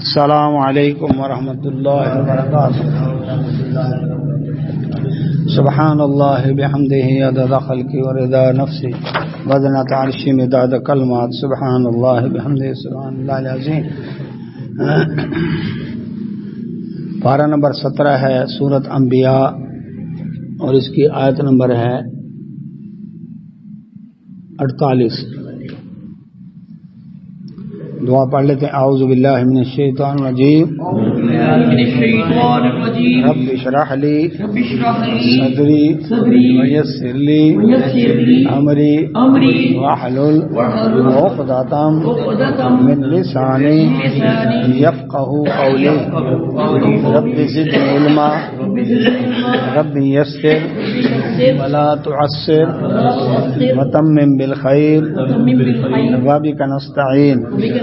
السلام علیکم ورحمۃ اللہ وبرکاتہ. سبحان اللہ بحمدہ عدد خلقہ ورضا نفسہ وزنۃ عرشہ مداد کلمات. سبحان اللہ بحمدہ سبحان اللہ العظیم. پارہ نمبر 17 ہے سورۃ انبیاء اور اس کی آیت نمبر ہے 48. دعا پڑھ لیتے ہیں. اعوذ باللہ من الشیطان الرجیم. رب اشرح لی صدری ویسر لی امری واحلل عقدۃ من لسانی یفقہوا قولی. رب زدنی علما رب یسر ولا تعسر وتمم بالخیر وبک نستعین.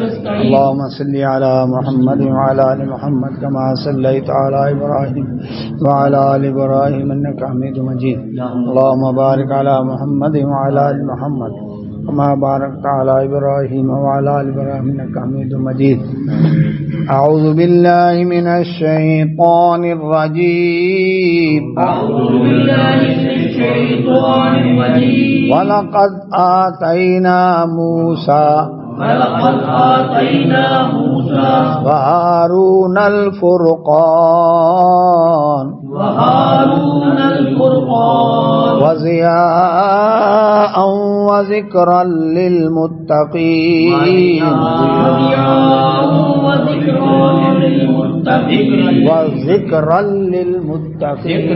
اللهم صل على محمد وعلى آل محمد كما صليت على إبراهيم وعلى آل إبراهيم إنك حميد مجيد. اللهم بارك على محمد وعلى آل محمد كما باركت على إبراهيم وعلى آل إبراهيم إنك حميد مجيد. أعوذ بالله من الشيطان الرجيم. ولقد آتينا موسى وهارون الفرقان وضياء وذكرا للمتقين وذكرا للمتقين.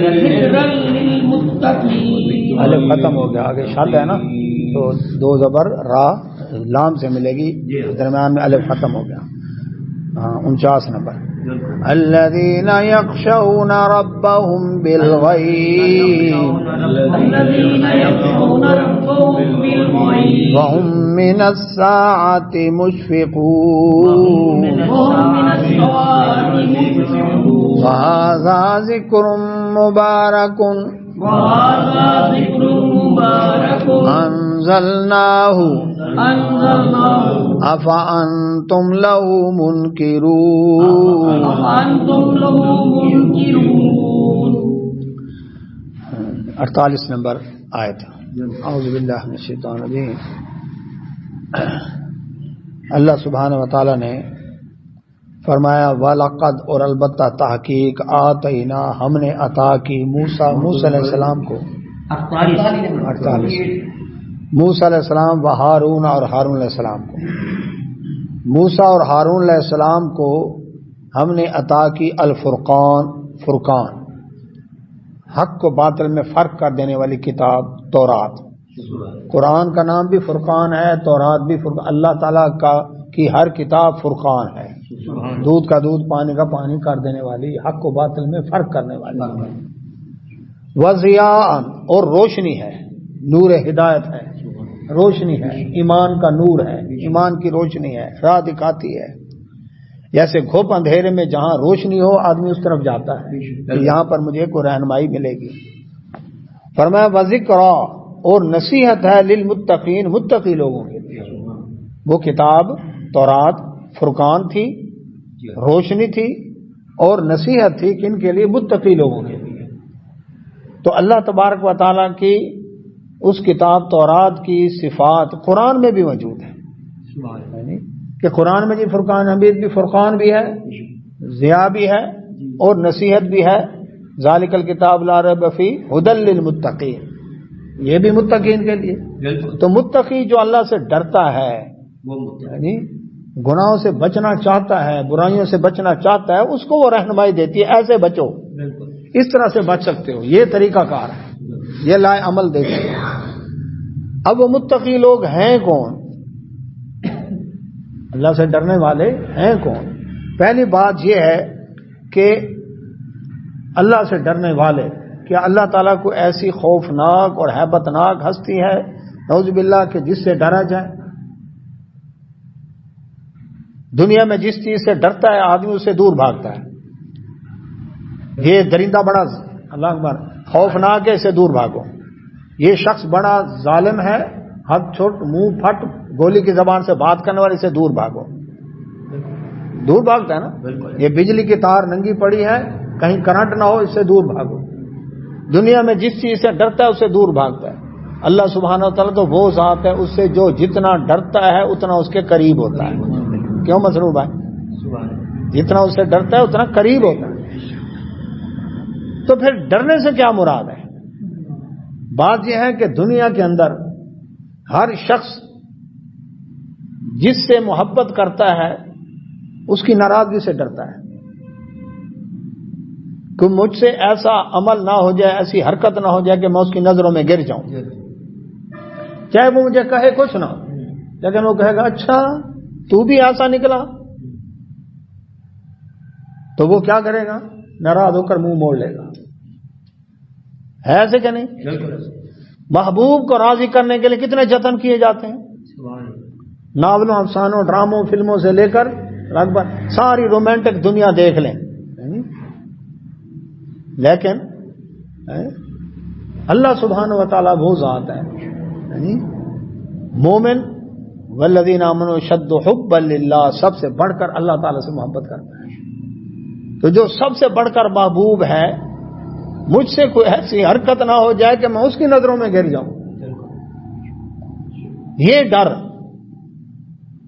الف ختم ہو گیا, آگے شد ہے نا, تو دو زبر را لام سے ملے گی, درمیان میں الف ختم ہو گیا. 49 نمبر. الذين يخشون ربهم بالغيب وهم من الساعة مشفقون. وهذا ذكر مبارك أنزلناه أفأنتم له منكرون. 48 نمبر آیت. اعوذ باللہ من الشیطان الرجیم. اللہ سبحانہ و تعالی نے فرمایا وَلَقَدْ, اور البتہ تحقیق, آتینا, ہم نے عطا کی, موسیٰ علیہ السلام کو. 48 موسیٰ علیہ السلام و ہارون, اور ہارون علیہ السلام کو. موسیٰ اور ہارون علیہ السلام کو ہم نے عطا کی الفرقان, فرقان, حق کو باطل میں فرق کر دینے والی کتاب تورات. قرآن کا نام بھی فرقان ہے, تورات بھی فرقان. اللہ تعالیٰ کی ہر کتاب فرقان ہے, دودھ کا دودھ پانی کا پانی کر دینے والی, حق کو باطل میں فرق کرنے والی. وضیاء, اور روشنی ہے, نور ہدایت ہے, روشنی ہے, ایمان کا نور ہے, ایمان کی روشنی ہے, راہ دکھاتی ہے. جیسے گھوپ اندھیرے میں جہاں روشنی ہو آدمی اس طرف جاتا ہے کہ یہاں پر مجھے کوئی رہنمائی ملے گی. فرمایا وذکر, اور نصیحت ہے للمتقین, متقی لوگوں کے لیے. وہ کتاب تورات فرقان تھی, روشنی تھی, اور نصیحت تھی کن کے لیے؟ متقی لوگوں کے لیے. تو اللہ تبارک و تعالیٰ کی اس کتاب تورات کی صفات قرآن میں بھی موجود ہے کہ قرآن میں جی فرقان حمید بھی, فرقان بھی ہے, ضیاء بھی ہے, اور نصیحت بھی ہے. ذالک الکتاب لا ریب فیہ ھدی للمتقین, یہ بھی متقین کے لیے. تو متقی جو اللہ سے ڈرتا ہے, یعنی گناہوں سے بچنا چاہتا ہے, برائیوں سے بچنا چاہتا ہے, اس کو وہ رہنمائی دیتی ہے, ایسے بچو, اس طرح سے بچ سکتے ہو, یہ طریقہ کار ہے, یہ لائے عمل دیکھتے ہیں. اب وہ متقی لوگ ہیں کون؟ اللہ سے ڈرنے والے ہیں کون؟ پہلی بات یہ ہے کہ اللہ سے ڈرنے والے, کہ اللہ تعالیٰ کو ایسی خوفناک اور ہیبتناک ہستی ہے نعوذ باللہ کہ جس سے ڈرا جائے. دنیا میں جس چیز سے ڈرتا ہے آدمی اس سے دور بھاگتا ہے. یہ درندہ بڑا, اللہ اکبر, خوفناک ہے, اسے دور بھاگو. یہ شخص بڑا ظالم ہے, ہاتھ چھوٹ منہ پھٹ گولی کی زبان سے بات کرنے والے سے دور بھاگو. دور بھاگتا ہے نا. یہ بجلی کی تار ننگی پڑی ہے, کہیں کرنٹ نہ ہو, اس سے دور بھاگو. دنیا میں جس چیز سے ڈرتا ہے اس سے دور بھاگتا ہے. اللہ سبحانہ و تعالیٰ تو وہ ذات ہے, اس سے جو جتنا ڈرتا ہے اتنا اس کے قریب ہوتا ہے. کیوں مسروب ہے؟ جتنا اس سے ڈرتا ہے اتنا قریب ہوتا ہے. تو پھر ڈرنے سے کیا مراد ہے؟ بات یہ ہے کہ دنیا کے اندر ہر شخص جس سے محبت کرتا ہے اس کی ناراضگی سے ڈرتا ہے کہ مجھ سے ایسا عمل نہ ہو جائے, ایسی حرکت نہ ہو جائے کہ میں اس کی نظروں میں گر جاؤں. چاہے وہ مجھے کہے کچھ نہ, لیکن وہ کہے گا اچھا تو بھی ایسا نکلا, تو وہ کیا کرے گا؟ ناراض ہو کر منہ موڑ لے گا. ہے ایسے کہ نہیں؟ محبوب کو راضی کرنے کے لیے کتنے جتن کیے جاتے ہیں. ناولوں, افسانوں, ڈراموں, فلموں سے لے کر ساری رومانٹک دنیا دیکھ لیں, لیکن اللہ سبحانہ و تعالیٰ وہ ذات ہے مومن والذین آمنوا اشد حبا للہ, سب سے بڑھ کر اللہ تعالیٰ سے محبت کرتا ہے. تو جو سب سے بڑھ کر محبوب ہے, مجھ سے کوئی ایسی حرکت نہ ہو جائے کہ میں اس کی نظروں میں گر جاؤں. یہ ڈر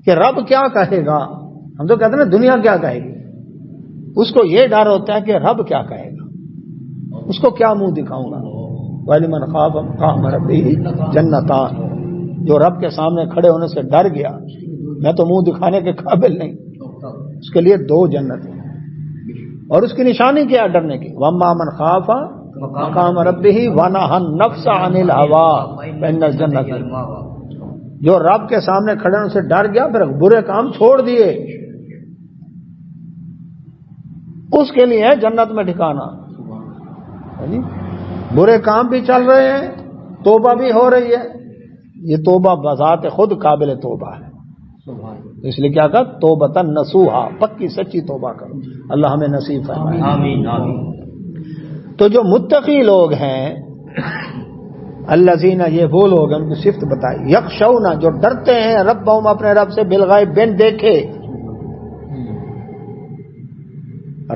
کہ رب کیا کہے گا, ہم تو کہتے ہیں نا دنیا کیا کہے گی, اس کو یہ ڈر ہوتا ہے کہ رب کیا کہے گا, اس کو کیا منہ دکھاؤں گا. وَلِمَنْ خَافَ مَقَامَ رَبِّهِ جَنَّتَانِ, جو رب کے سامنے کھڑے ہونے سے ڈر گیا, میں تو منہ دکھانے کے قابل نہیں, اس کے لیے 2 جنت ہیں. اور اس کی نشانی کیا ڈرنے کی؟ وَأَمَّا مَنْ خَافَ مَقَامَ رَبِّهِ وَنَهَى النَّفْسَ عَنِ الْهَوَىٰ فَإِنَّ الْجَنَّةَ, جو رب کے سامنے کھڑے ہونے سے ڈر گیا, پھر برے کام چھوڑ دیے, اس کے لیے ہے جنت میں ٹھکانا. برے کام بھی چل رہے ہیں, توبہ بھی ہو رہی ہے. یہ توبہ بذات خود قابل توبہ ہے, اس لیے کیا کہا توبۃ نصوحا, پکی سچی توبہ کرو. اللہ ہمیں نصیب فرمائے. آمین آمین. تو جو متقی لوگ ہیں, الذین, یہ وہ لوگ ہیں, ان کی صفت بتائی. یخشون, جو ڈرتے ہیں, ربہم, اپنے رب سے, بالغیب, بن دیکھے.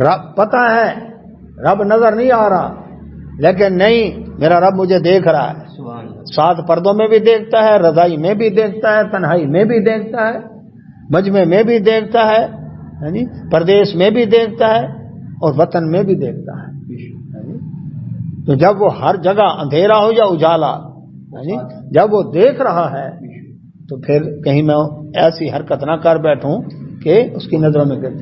رب پتہ ہے, رب نظر نہیں آ رہا, لیکن نہیں, میرا رب مجھے دیکھ رہا ہے. 7 پردوں میں بھی دیکھتا ہے, رضائی میں بھی دیکھتا ہے, تنہائی میں بھی دیکھتا ہے, مجمع میں بھی دیکھتا ہے, پردیس میں بھی دیکھتا ہے, اور وطن میں بھی دیکھتا ہے. تو جب وہ ہر جگہ اندھیرا ہو یا اجالا, جب وہ دیکھ رہا ہے, تو پھر کہیں میں ایسی حرکت نہ کر بیٹھوں کہ اس کی نظروں میں گر.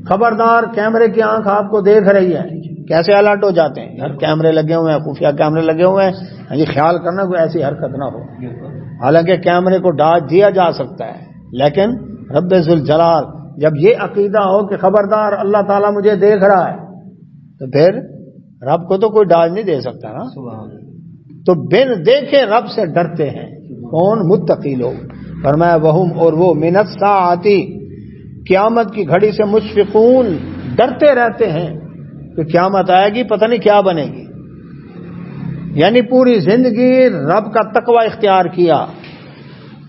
خبردار, کیمرے کی آنکھ آپ کو دیکھ رہی ہے, کیسے الرٹ ہو جاتے ہیں. ہر کیمرے لگے ہوئے ہیں, خفیہ کیمرے لگے ہوئے ہیں, یہ خیال کرنا کوئی ایسی حرکت نہ ہو. حالانکہ کیمرے کو ڈاج دیا جا سکتا ہے, لیکن رب ذوالجلال جب یہ عقیدہ ہو کہ خبردار اللہ تعالیٰ مجھے دیکھ رہا ہے, تو پھر رب کو تو کوئی ڈاج نہیں دے سکتا نا. تو بن دیکھے رب سے ڈرتے ہیں. کون؟ متقی لوگ. فرمایا وہم, اور وہ, من الساعۃ, قیامت کی گھڑی سے, مشفقون, ڈرتے رہتے ہیں کہ قیامت آئے گی, پتہ نہیں کیا بنے گی. یعنی پوری زندگی رب کا تقوی اختیار کیا,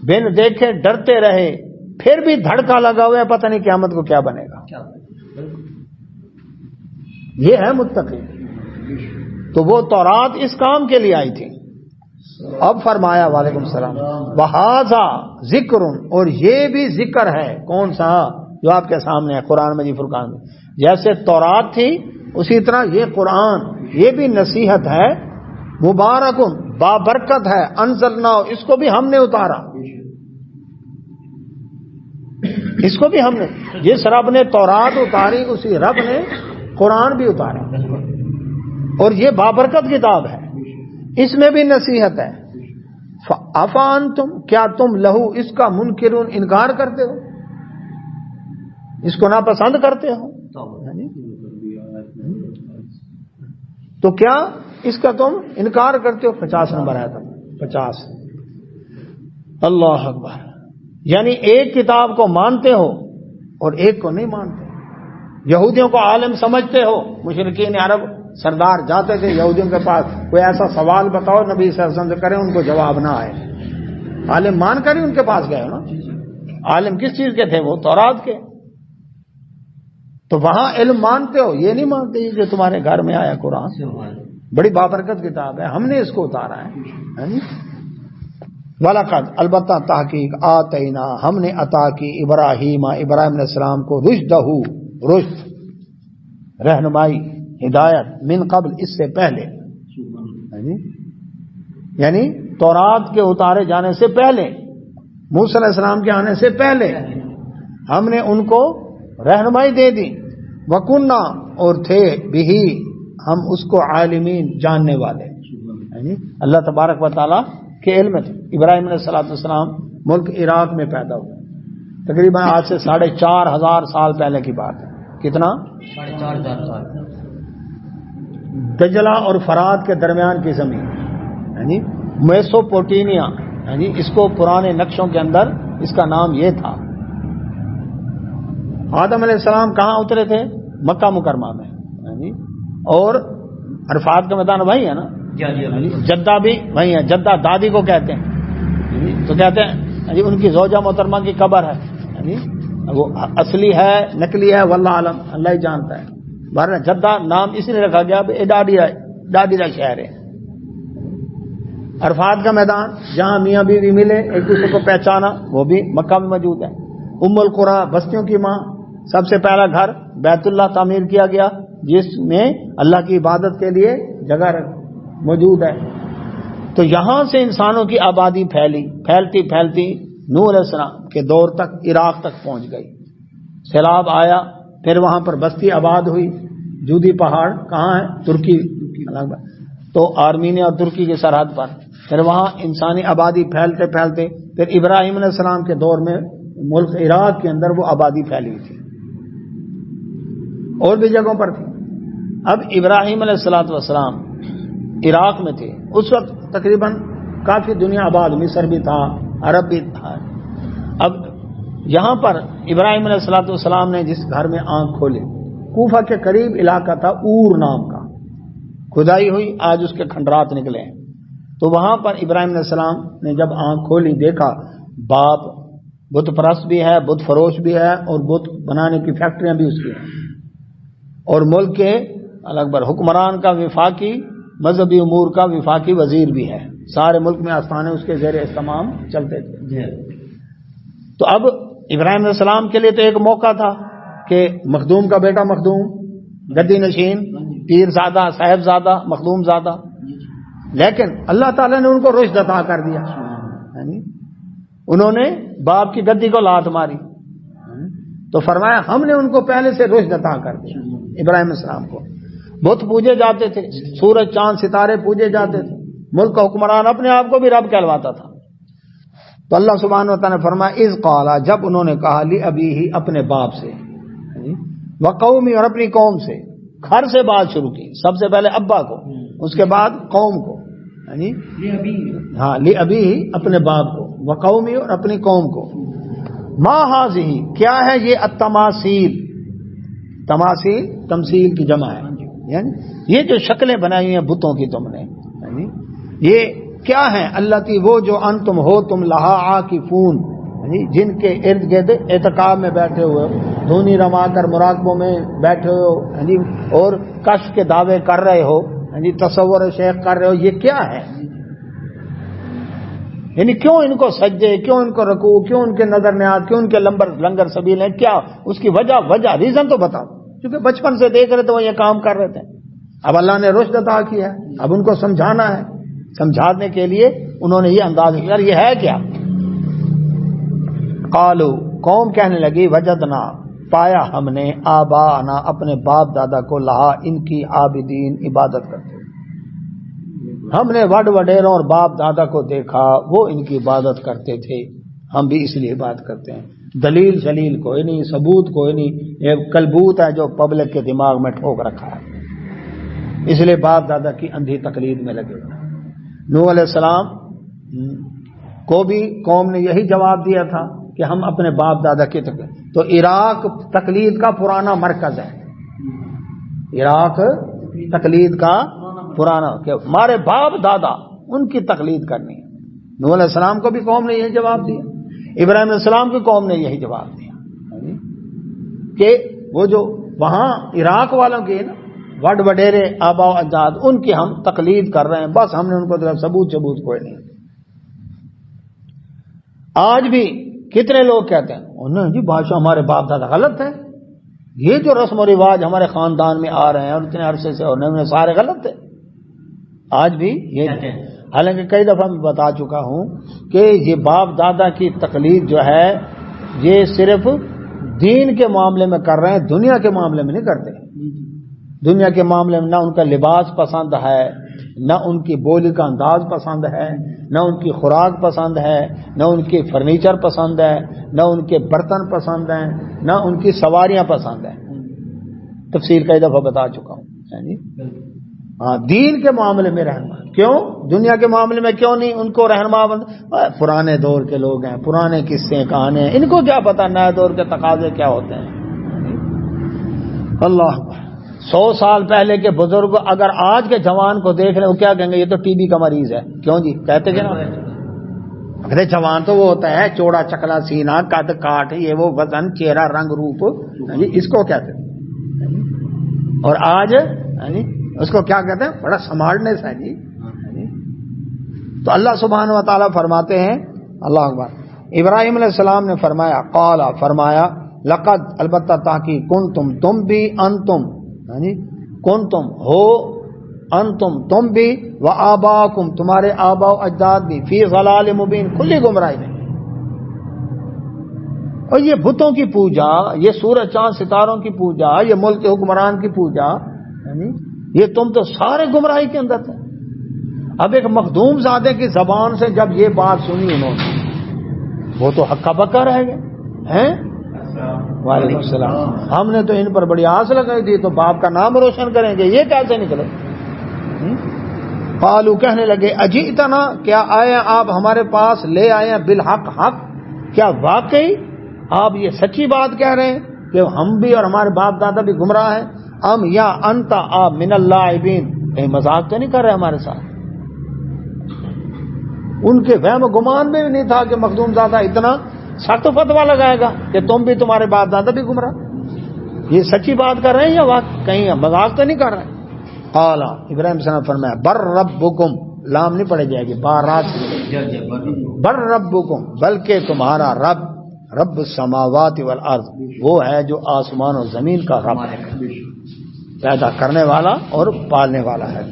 بن دیکھے ڈرتے رہے, پھر بھی دھڑکا لگا ہوا ہے, پتہ نہیں قیامت کو کیا بنے گا. یہ ہے متقی. تو وہ تورات اس کام کے لیے آئی تھی. اب فرمایا, وعلیکم السلام, وہذا ذکر, اور یہ بھی ذکر ہے. کون سا؟ جو آپ کے سامنے ہے, قرآن مجید فرقان میں. جیسے تورات تھی اسی طرح یہ قرآن, یہ بھی نصیحت ہے. مبارک, بابرکت ہے. انزلنا, اس کو بھی ہم نے اتارا, اس کو بھی ہم نے. جس رب نے تورات اتاری اسی رب نے قرآن بھی اتارا, اور یہ بابرکت کتاب ہے, اس میں بھی نصیحت ہے. افانتم, کیا تم لہو, اس کا منکرون, انکار کرتے ہو, اس کو ناپسند کرتے ہو. تو کیا اس کا تم انکار کرتے ہو؟ 50 نمبر آیا تھا, 50. اللہ اکبر. یعنی ایک کتاب کو مانتے ہو اور ایک کو نہیں مانتے. یہودیوں کو عالم سمجھتے ہو. مشرکین عرب سردار جاتے تھے یہودیوں کے پاس, کوئی ایسا سوال بتاؤ نبی صلی اللہ علیہ وسلم سے کریں, ان کو جواب نہ آئے. عالم مان کر ہی ان کے پاس گئے نا. عالم کس چیز کے تھے؟ وہ تورات کے. تو وہاں علم مانتے ہو، یہ نہیں مانتے جو تمہارے گھر میں آیا قرآن، بڑی بابرکت کتاب ہے، ہم نے اس کو اتارا ہے۔ وَلَقَدْ البتہ تحقیق آتینا ہم نے عطا کی ابراہیم علیہ السلام کو رشد رہنمائی ہدایت من قبل اس سے پہلے، یعنی تورات کے اتارے جانے سے پہلے، موسیٰ علیہ السلام کے آنے سے پہلے ہم نے ان کو رہنمائی دے دی، وَكُنَّا اور تھے بھی ہم اس کو عالمین جاننے والے، یعنی اللہ تبارک و تعالیٰ کے علم میں تھے۔ ابراہیم علیہ السلام ملک عراق میں پیدا ہوئے، تقریباً آج سے 4,500 سال پہلے کی بات ہے۔ کتنا؟ 4,500 سال۔ دجلہ اور فرات کے درمیان کی زمین، یعنی میسوپوٹیمیا، یعنی اس کو پرانے نقشوں کے اندر اس کا نام یہ تھا۔ آدم علیہ السلام کہاں اترے تھے؟ مکہ مکرمہ میں، یعنی اور عرفات کا میدان وہی ہے نا، جدہ بھی وہی ہے، جدہ دادی کو کہتے ہیں، تو کہتے ہیں ان کی زوجہ محترمہ کی قبر ہے، وہ اصلی ہے نقلی ہے واللہ عالم، اللہ ہی جانتا ہے۔ بہرحال جدہ نام اس لیے رکھا گیا ڈاڈی کا شہر ہے۔ عرفات کا میدان جہاں میاں بیوی ملے، ایک دوسرے کو پہچانا، وہ بھی مکہ میں موجود ہے۔ ام القریٰ بستیوں کی ماں، سب سے پہلا گھر بیت اللہ تعمیر کیا گیا جس میں اللہ کی عبادت کے لیے جگہ موجود ہے۔ تو یہاں سے انسانوں کی آبادی پھیلتی نوح علیہ السلام کے دور تک عراق تک پہنچ گئی۔ سیلاب آیا، پھر وہاں پر بستی آباد ہوئی، جودی پہاڑ کہاں ہے؟ ترکی، تو آرمینیا اور ترکی کی سرحد پر، پھر وہاں انسانی آبادی پھیلتے پھر ابراہیم علیہ السلام کے دور میں ملک عراق کے اندر وہ آبادی پھیلی تھی، اور بھی جگہوں پر تھی۔ اب ابراہیم علیہ السلام عراق میں تھے، اس وقت تقریباً کافی دنیا آباد، مصر بھی تھا، عرب بھی تھا۔ اب یہاں پر ابراہیم علیہ السلام نے جس گھر میں آنکھ کھولی، کوفہ کے قریب علاقہ تھا اور نام کا، کھدائی ہوئی، آج اس کے کھنڈرات نکلے ہیں۔ تو وہاں پر ابراہیم علیہ السلام نے جب آنکھ کھولی، دیکھا باپ بت پرست بھی ہے، بت فروش بھی ہے، اور بت بنانے کی فیکٹریاں بھی اس کی ہیں، اور ملک کے الگ بر حکمران کا وفاقی مذہبی امور کا وفاقی وزیر بھی ہے، سارے ملک میں آستانے اس کے زیر اہتمام چلتے تھے۔ تو اب ابراہیم علیہ السلام کے لیے تو ایک موقع تھا کہ مخدوم کا بیٹا مخدوم، گدی نشین، پیر زادہ، صاحب زادہ، مخدوم زادہ، لیکن اللہ تعالیٰ نے ان کو رشد عطا کر دیا، یعنی انہوں نے باپ کی گدی کو لات ماری، تو فرمایا ہم نے ان کو پہلے سے رشد عطا کر دیا۔ ابراہیم علیہ السلام کو بت پوجے جاتے تھے، سورج چاند ستارے پوجے جاتے تھے، ملک کا حکمران اپنے آپ کو بھی رب کہلواتا تھا۔ تو اللہ سبحانہ وتعالیٰ نے فرمایا اذ قالا، جب انہوں نے کہا لابیہ، اپنے باپ سے، وقومی، اور اپنی قوم سے، گھر سے بات شروع کی، سب سے پہلے ابا کو، اس کے بعد قوم کو، یعنی ہاں لابیہ، اپنے باپ کو، وقومی، اور اپنی قوم کو، ما ھذہ، کیا ہے یہ، التماثیل، تماثیل تمثیل کی جمع ہے، یعنی یہ جو شکلیں بنائی ہوئی ہیں بتوں کی تم نے، یعنی یہ کیا ہیں، التی، وہ جو انتم ہو تم لہا عاکفون، یعنی جن کے ارد گرد اعتکاف میں بیٹھے ہوئے ہو، دھونی رما کر مراقبوں میں بیٹھے ہو، یعنی اور کشف کے دعوے کر رہے ہو، یعنی تصور شیخ کر رہے ہو، یہ کیا ہے، یعنی کیوں ان کو سجدے، کیوں ان کو رکوع، کیوں ان کے نظر نیاز، کیوں ان کے لنگر سبیل ہیں، کیا اس کی وجہ ریزن تو بتاؤ، کیونکہ بچپن سے دیکھ رہے تھے وہ یہ کام کر رہے تھے، اب اللہ نے رشد عطا کیا ہے، اب ان کو سمجھانا ہے، سمجھانے کے لیے انہوں نے یہ انداز کیا، یہ ہے کیا؟ قالو، قوم کہنے لگی، وجدنا، پایا ہم نے، آباءنا، اپنے باپ دادا کو، لہا، ان کی، عابدین، عبادت کرتے، ہم نے وڈیروں اور باپ دادا کو دیکھا وہ ان کی عبادت کرتے تھے، ہم بھی اس لیے عبادت کرتے ہیں۔ دلیل شلیل کوئی نہیں، ثبوت کوئی نہیں، یہ کلبوت ہے جو پبلک کے دماغ میں ٹھوک رکھا ہے، اس لیے باپ دادا کی اندھی تقلید میں لگے ہوئے۔ نوح علیہ السلام کو بھی قوم نے یہی جواب دیا تھا کہ ہم اپنے باپ دادا کی تقلید، تو عراق تقلید کا پرانا مرکز ہے، عراق تقلید کا پرانا، کہ ہمارے باپ دادا ان کی تقلید کرنی ہے۔ نوح علیہ السلام کو بھی قوم نے یہی جواب دیا، ابراہیم علیہ السلام کی قوم نے یہی جواب دیا کہ وہ جو وہاں عراق والوں کی نا وڈ وڈیرے آبا و اجداد ان کی ہم تقلید کر رہے ہیں، بس ہم نے ان کو ثبوت کوئی نہیں۔ آج بھی کتنے لوگ کہتے ہیں انہوں جی بادشاہ ہمارے باپ دادا غلط ہیں، یہ جو رسم و رواج ہمارے خاندان میں آ رہے ہیں اور اتنے عرصے سے انہیں سارے غلط تھے۔ آج بھی یہ، حالانکہ کئی دفعہ میں بتا چکا ہوں کہ یہ باپ دادا کی تقلید جو ہے یہ صرف دین کے معاملے میں کر رہے ہیں، دنیا کے معاملے میں نہیں کرتے۔ دنیا کے معاملے میں نہ ان کا لباس پسند ہے، نہ ان کی بولی کا انداز پسند ہے، نہ ان کی خوراک پسند ہے، نہ ان کی فرنیچر پسند ہے، نہ ان کے برتن پسند ہیں، نہ ان کی سواریاں پسند ہیں۔ تفصیل کئی دفعہ بتا چکا ہوں۔ ہاں، دین کے معاملے میں رہنما کیوں، دنیا کے معاملے میں کیوں نہیں ان کو رہنما پرانے دور کے لوگ ہیں، پرانے قصے کہانے ہیں، ان کو کیا پتا نئے دور کے تقاضے کیا ہوتے ہیں۔ اللہ 100 سال پہلے کے بزرگ اگر آج کے جوان کو دیکھ لیں وہ کیا کہیں گے، یہ تو ٹی بی کا مریض ہے۔ کیوں جی کہتے کہ نا، اگر جوان تو وہ ہوتا ہے چوڑا چکلا سینہ، قد کاٹ، یہ وہ وزن، چہرہ، رنگ روپ، اس کو کہتے ہیں۔ اور آج اس کو کیا کہتے ہیں، بڑا سنبھالنے سے جی۔ تو اللہ سبحانہ و تعالیٰ فرماتے ہیں، اللہ اکبر، ابراہیم علیہ السلام نے فرمایا، قال فرمایا، لقد البتہ تحقیق، کنتم تم بھی، انتم کنتم ہو، انتم تم بھی، و آباکم تمہارے آبا و اجداد بھی، فی ضلال مبین کھلی گمراہی میں۔ اور یہ بتوں کی پوجا، یہ سورج چاند ستاروں کی پوجا، یہ ملک کے حکمران کی پوجا، یہ تم تو سارے گمراہی کے اندر تھے۔ اب ایک مخدوم زادے کی زبان سے جب یہ بات سنی انہوں نے، وہ تو ہکا بکا رہ گئے ہیں۔ وعلیکم السلام۔ ہم نے تو ان پر بڑی آس لگائی تھی، تو باپ کا نام روشن کریں گے، یہ کیسے نکلے؟ قالو کہنے لگے، اجئتنا کیا آئے آپ ہمارے پاس، لے آئے ہیں، بالحق حق، کیا واقعی آپ یہ سچی بات کہہ رہے ہیں کہ ہم بھی اور ہمارے باپ دادا بھی گمراہ ہیں؟ ام یا انت آپ من اللاعبین، کہیں مذاق تو نہیں کر رہے ہمارے ساتھ؟ ان کے وہم و گمان میں بھی نہیں تھا کہ مخدوم زادہ اتنا سخت فتویٰ لگائے گا کہ تم بھی تمہارے باپ دادا بھی گمراہ۔ یہ سچی بات کر رہے ہیں یا کہیں مذاق تو نہیں کر رہے ہیں؟ قال ابراہیم صلی اللہ علیہ وسلم فرمایا، بر ربکم، لام نہیں پڑے جائے گی، بارات، بر ربکم، بلکہ تمہارا رب، رب السماوات والارض، وہ ہے جو آسمان اور زمین کا رب ہے، پیدا کرنے والا اور پالنے والا ہے۔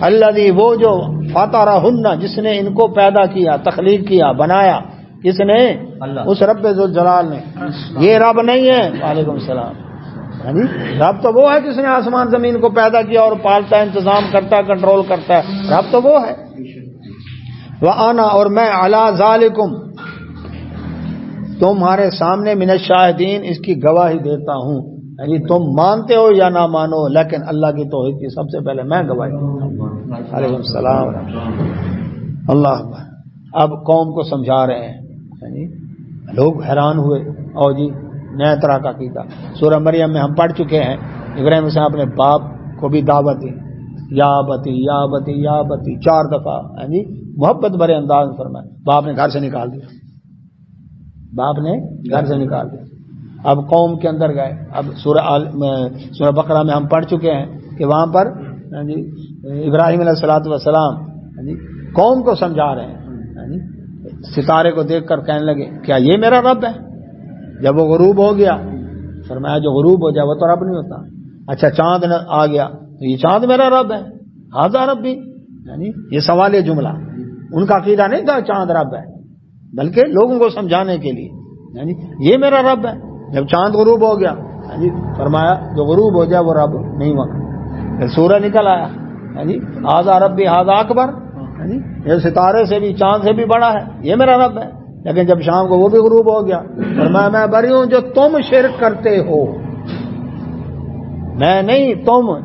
الذی، وہ جو فطرہن، جس نے ان کو پیدا کیا، تخلیق کیا، بنایا، کس نے؟ اس رب ذوالجلال نے۔ یہ رب نہیں ہے، وعلیکم السلام، رب تو وہ ہے جس نے آسمان زمین کو پیدا کیا اور پالتا ہے، انتظام کرتا ہے، کنٹرول کرتا ہے، رب تو وہ ہے۔ وَأَنَا، اور میں، عَلَى ذَلِكُمْ، تمہارے سامنے، من الشاہدین، اس کی گواہی دیتا ہوں، یعنی تم مانتے ہو یا نہ مانو، لیکن اللہ کی توحید کی سب سے پہلے میں گواہی دیتا ہوں۔ علیکم السلام۔ اللہ اب قوم کو سمجھا رہے ہیں، لوگ حیران ہوئے، اور جی نئے طرح کا عقیدہ۔ سورہ مریم میں ہم پڑھ چکے ہیں، ابراہیم صاحب اپنے باپ کو بھی دعوت دی، یا بتی یا بتی یا بتی، 4 دفعہ محبت بھرے انداز میں فرمایا۔ باپ نے گھر سے نکال دیا، باپ نے گھر سے نکال دیا۔ اب قوم کے اندر گئے، اب سورہ بقرہ میں ہم پڑھ چکے ہیں کہ وہاں پر ابراہیم علیہ الصلوۃ والسلام قوم کو سمجھا رہے ہیں، ستارے کو دیکھ کر کہنے لگے، کیا یہ میرا رب ہے؟ جب وہ غروب ہو گیا، فرمایا جو غروب ہو جائے وہ تو رب نہیں ہوتا۔ اچھا چاند آ گیا تو یہ چاند میرا رب ہے، ھذا ربی، یہ سوال جملہ، ان کا عقیدہ نہیں تھا چاند رب ہے، بلکہ لوگوں کو سمجھانے کے لیے یہ میرا رب ہے۔ جب چاند غروب ہو گیا، فرمایا جو غروب ہو جائے وہ رب نہیں ہوگا۔ پھر سورج نکل آیا، ھذا ربی ھذا اکبر، یہ ستارے سے بھی، چاند سے بھی بڑا ہے، یہ میرا رب ہے۔ لیکن جب شام کو وہ بھی غروب ہو گیا، فرمایا میں بری ہوں جو تم شرک کرتے ہو، میں نہیں،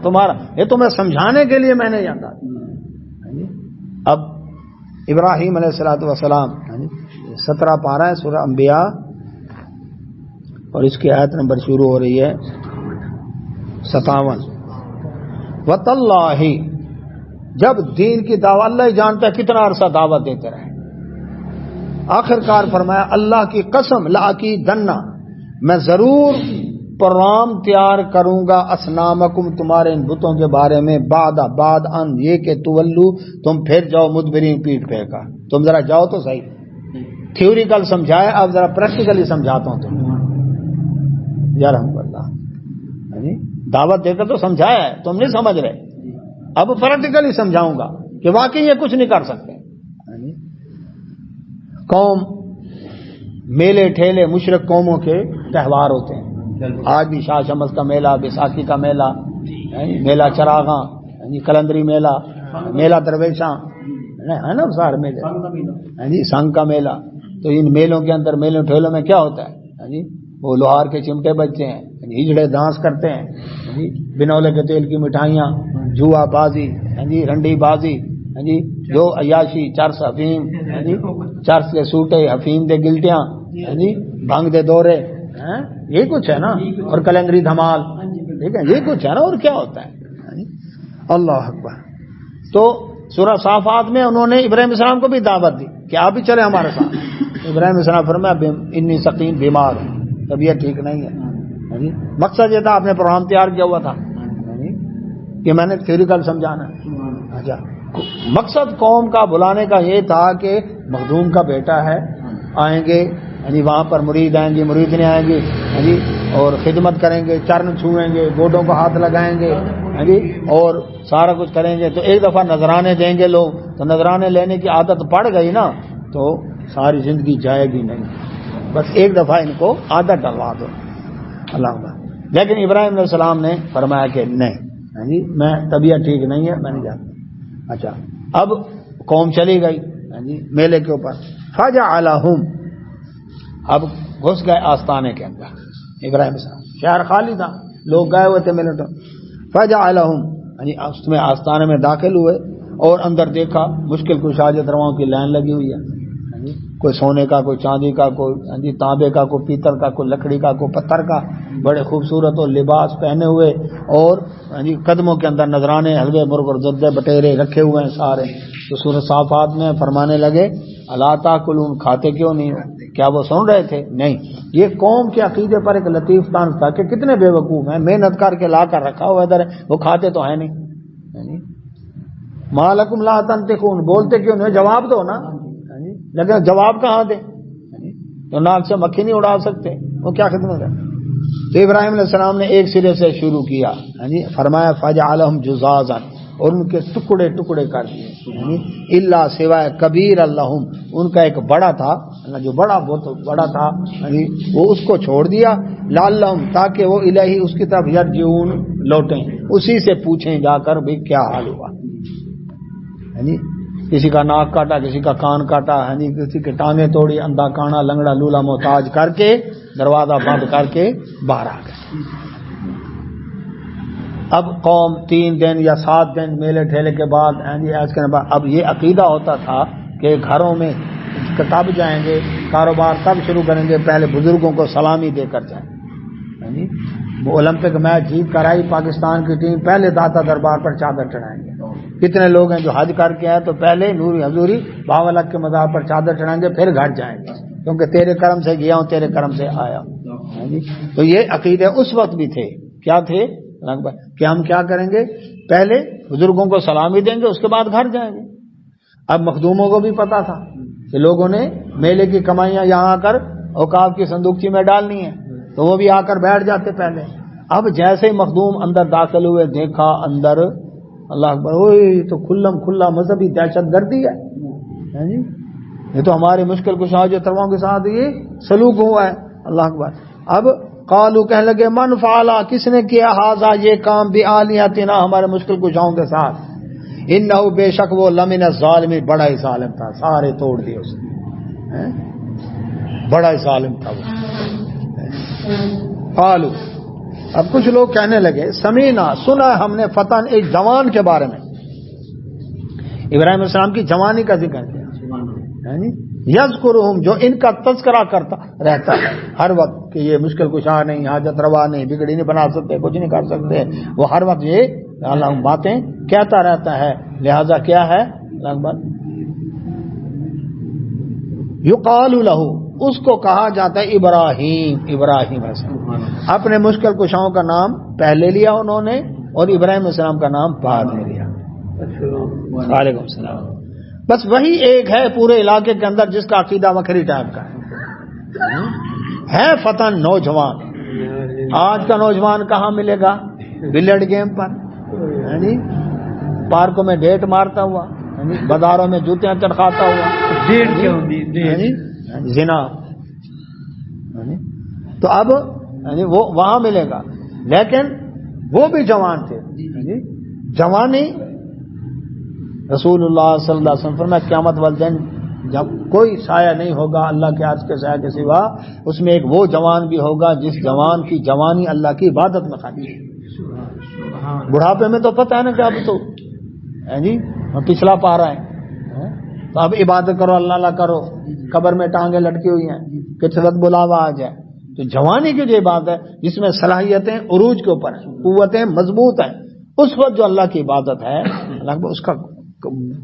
تمہارا، یہ تمہیں سمجھانے کے لیے میں نے جاتا۔ اب ابراہیم علیہ الصلوۃ والسلام 17 پارہ ہے سورہ انبیاء، اور اس کی آیت نمبر شروع ہو رہی ہے 57۔ وَتَاللَّهِ، جب دین کی دعوت، اللہ ہی جانتا ہے کتنا عرصہ دعوت دیتے رہے، آخر کار فرمایا اللہ کی قسم، لَأَكِيدَنَّ، میں ضرور پروگرام تیار کروں گا اسنامکم تمہارے ان بتوں کے بارے میں بعد ان یہ کہ تولو تم پھر جاؤ مدبرین پیٹ پہ کا. تم ذرا جاؤ تو صحیح. تھیوریکل سمجھایا اب ذرا پریکٹیکلی سمجھاتا ہوں تم یا رحمت اللہ. دعوت دے کر تو سمجھایا ہے تم نہیں سمجھ رہے. اب پریکٹیکلی سمجھاؤں گا کہ واقعی یہ کچھ نہیں کر سکتے. قوم میلے ٹھیلے مشرک قوموں کے تہوار ہوتے ہیں. آج بھی شاہ شمس کا میلہ, بیساکھی کا میلہ, میلہ چراغاں, کلندری میلہ, میلہ درویشاں ہے نا سارے میلے, سنگ کا میلہ. تو ان میلوں کے اندر میلوں ٹھیلوں میں کیا ہوتا ہے وہ لوہار کے چمٹے بجتے ہیں, ہجڑے ڈانس کرتے ہیں, بنولے کے تیل کی مٹھائیاں, جوا بازی, رنڈی بازی, جو عیاشی چرس حفیم, چرس کے سوٹے حفیم دے گلٹیاں, بھنگ دے دورے, یہ کچھ ہے نا, اور کلندری دھمال, ٹھیک ہے, یہ کچھ ہے نا. اور کیا ہوتا ہے. اللہ اکبر. تو سورہ صافات میں انہوں نے ابراہیم السلام کو بھی دعوت دی کہ آپ بھی چلے ہمارے ساتھ. ابراہیم السلام فرمایا انی سقیم, بیمار ہوں, طبیعت ٹھیک نہیں ہے. مقصد یہ تھا, آپ نے پروگرام تیار کیا ہوا تھا کہ میں نے تھیوریکل سمجھانا. اچھا, مقصد قوم کا بلانے کا یہ تھا کہ مخدوم کا بیٹا ہے, آئیں گے وہاں پر مرید آئیں گے, مرید نہیں آئیں گے اور خدمت کریں گے, چرن چھوئیں گے, گوڈوں کو ہاتھ لگائیں گے اور سارا کچھ کریں گے. تو ایک دفعہ نذرانے دیں گے لوگ, تو نذرانے لینے کی عادت پڑ گئی نا تو ساری زندگی جائے گی نہیں. بس ایک دفعہ ان کو عادت ڈلوا دو. اللہ. لیکن ابراہیم علیہ السلام نے فرمایا کہ نہیں, میں طبیعت ٹھیک نہیں ہے, میں نہیں جاتا. اچھا, اب قوم چلی گئی میلے کے اوپر. فجعلہم, اب گھس گئے آستانے کے اندر. ابراہیم السلام شہر خالی تھا, لوگ گئے ہوئے تھے میلے تو. فجعلہم, اس میں آستانے میں داخل ہوئے اور اندر دیکھا مشکل کشا رواؤں کی لائن لگی ہوئی ہے. کوئی سونے کا, کوئی چاندی کا, کوئی تانبے کا, کوئی پیتل کا, کوئی لکڑی کا, کوئی پتھر کا, بڑے خوبصورت اور لباس پہنے ہوئے, اور قدموں کے اندر نذرانے, حلوے, مرغ اور زردے بٹیرے رکھے ہوئے ہیں سارے. تو سورۃ صافات میں فرمانے لگے الا تاکلون, کھاتے کیوں نہیں ہو؟ کیا وہ سن رہے تھے؟ نہیں. یہ قوم کے عقیدے پر ایک لطیف طنز تھا کہ کتنے بے وقوف ہیں, محنت کر کے لا کر رکھا ہوا ادھر, وہ کھاتے تو ہیں نہیں. ما لکم لا تنطقون, بولتے کیوں نہیں؟ جواب دو نا. لیکن جواب کہاں دیں؟ تو ناک سے مکھی نہیں اڑا سکتے, وہ کیا خدمت ہے. تو ابراہیم علیہ السلام نے ایک سرے سے شروع کیا, فرمایا فجعلہم جزازا, اور ان کے ٹکڑے ٹکڑے کر دیے, الا سوائے کبیر اللہم, ان کا ایک بڑا تھا, جو بہت بڑا تھا, وہ اس کو چھوڑ دیا, لعلہم, تاکہ وہ الہی, اس کی طرف یرجعون, لوٹیں, اسی سے پوچھیں جا کر بھئی کیا حال ہوا. کسی کا ناک کاٹا, کسی کا کان کاٹا, کسی کے ٹانگیں توڑی, اندھا کانا, لنگڑا لولا محتاج کر کے دروازہ بند کر کے باہر آ گئے. اب قوم 3 دن یا 7 دن میلے ٹھیلے کے بعد اب یہ عقیدہ ہوتا تھا کہ گھروں میں تب جائیں گے, کاروبار تب شروع کریں گے, پہلے بزرگوں کو سلامی دے کر جائیں. وہ اولمپک میچ جیت کر آئی پاکستان کی ٹیم, پہلے داتا دربار پر چادر چڑھائیں گے. کتنے لوگ ہیں جو حج کر کے آئے تو پہلے نوری حضوری باولک کے مزار پر چادر چڑھائیں گے, پھر گھر جائیں گے, کیونکہ تیرے کرم سے گیا ہوں, تیرے کرم سے آیا ہوں. تو یہ عقیدے اس وقت بھی تھے. کیا تھے کہ ہم کیا کریں گے, پہلے بزرگوں کو سلامی دیں گے, اس کے بعد گھر جائیں گے. اب مخدوموں کو بھی پتا تھا کہ لوگوں نے میلے کی کمائیاں یہاں آ کر اوقاف کی صندوقچی میں ڈالنی ہے, تو وہ بھی آ کر بیٹھ جاتے پہلے. اب جیسے ہی مخدوم اندر داخل ہوئے, دیکھا اندر, اللہ اکبر, تو کھلا مذہبی دہشت گردی ہے. یہ تو ہماری مشکل کشا جو ترواؤں کے ساتھ یہ سلوک ہوا ہے. اللہ اکبر. اب قالو, کہنے لگے من فعلا, کس نے کیا ہاذا, یہ کام بآلیاتنا, ہمارے مشکل کشاؤں کے ساتھ, انہ, بے شک وہ لمن الظالمین, بڑا ہی ظالم تھا, سارے توڑ دیے اس نے, بڑا ہی ظالم تھا وہ. قالو, اب کچھ لوگ کہنے لگے سمینا, سنا ہم نے, فتن, ایک جوان کے بارے میں. ابراہیم السلام کی جوانی کا ذکر کیا, یذکرہم, جو ان کا تذکرہ کرتا رہتا ہے ہر وقت کہ یہ مشکل کشا نہیں, حاجت روا نہیں, بگڑی نہیں بنا سکتے, کچھ نہیں کر سکتے, وہ ہر وقت یہ اللہ باتیں کہتا رہتا ہے. لہذا کیا ہے, یقال لہ, اس کو کہا جاتا ہے ابراہیم علیہ السلام. اپنے مشکل کشاؤں کا نام پہلے لیا انہوں نے اور ابراہیم علیہ السلام کا نام بعد میں لیا. وعلیکم السلام. بس وہی ایک ہے پورے علاقے کے اندر جس کا عقیدہ وکری ٹائپ کا ہے فتن نوجوان. آج کا نوجوان کہاں ملے گا؟ بلیڈ گیم پر، پارکوں میں ڈیٹ مارتا ہوا، بازاروں میں جوتیاں چرخاتا ہوا، زنا. تو اب وہ وہاں ملے گا. لیکن وہ بھی جوان تھے. جوانی رسول اللہ صلی اللہ علیہ وسلم فرمایا قیامت والے دن جب کوئی سایہ نہیں ہوگا اللہ کے عرش کے سایہ کے سوا، اس میں ایک وہ جوان بھی ہوگا جس جوان کی جوانی اللہ کی عبادت میں خالی ہے. بڑھاپے میں تو پتہ ہے نا کہ اب تو پچھلا پا رہا ہے، تو اب عبادت کرو اللہ کرو، قبر میں ٹانگیں لٹکی ہوئی ہیں، کثرت بلاوا آ جائے. تو جوانی کی جو عبادت ہے جس میں صلاحیتیں عروج کے اوپر ہیں، قوتیں مضبوط ہیں، اس وقت جو اللہ کی عبادت ہے اللہ اس کا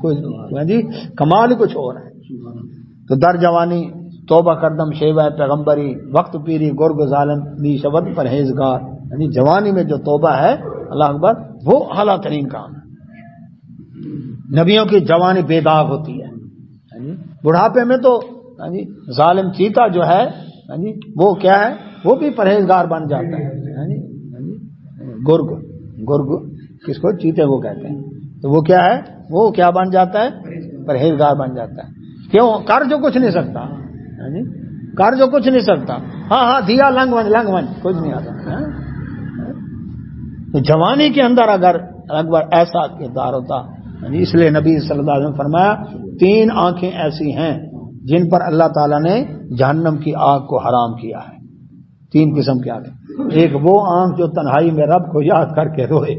کوئی کمال ہی کچھ اور ہے. تو در جوانی توبہ کردم شیوہ پیغمبری، وقت پیری گرگ ظالم بھی شبد پرہیزگار. یعنی جوانی میں جو توبہ ہے اللہ اکبر وہ اعلیٰ ترین کام ہے. نبیوں کی جوانی بے داغ ہوتی ہے. بڑھاپے میں تو ظالم چیتا جو ہے وہ کیا ہے، وہ بھی پرہیزگار بن جاتا ہے. گرگ کس کو چیتے کو کہتے ہیں. تو وہ کیا ہے، وہ کیا بن جاتا ہے، پرہیزگار بن جاتا ہے. کیوں؟ کر جو کچھ نہیں سکتا، کر جو کچھ نہیں سکتا. ہاں دیا لنگ ون کچھ نہیں آتا. تو جوانی کے اندر اگر ایسا کردار ہوتا، اس لیے نبی صلی اللہ علیہ وسلم فرمایا 3 آنکھیں ایسی ہیں جن پر اللہ تعالیٰ نے جہنم کی آگ کو حرام کیا ہے. 3 قسم کی آنکھیں. ایک وہ آنکھ جو تنہائی میں رب کو یاد کر کے روئے،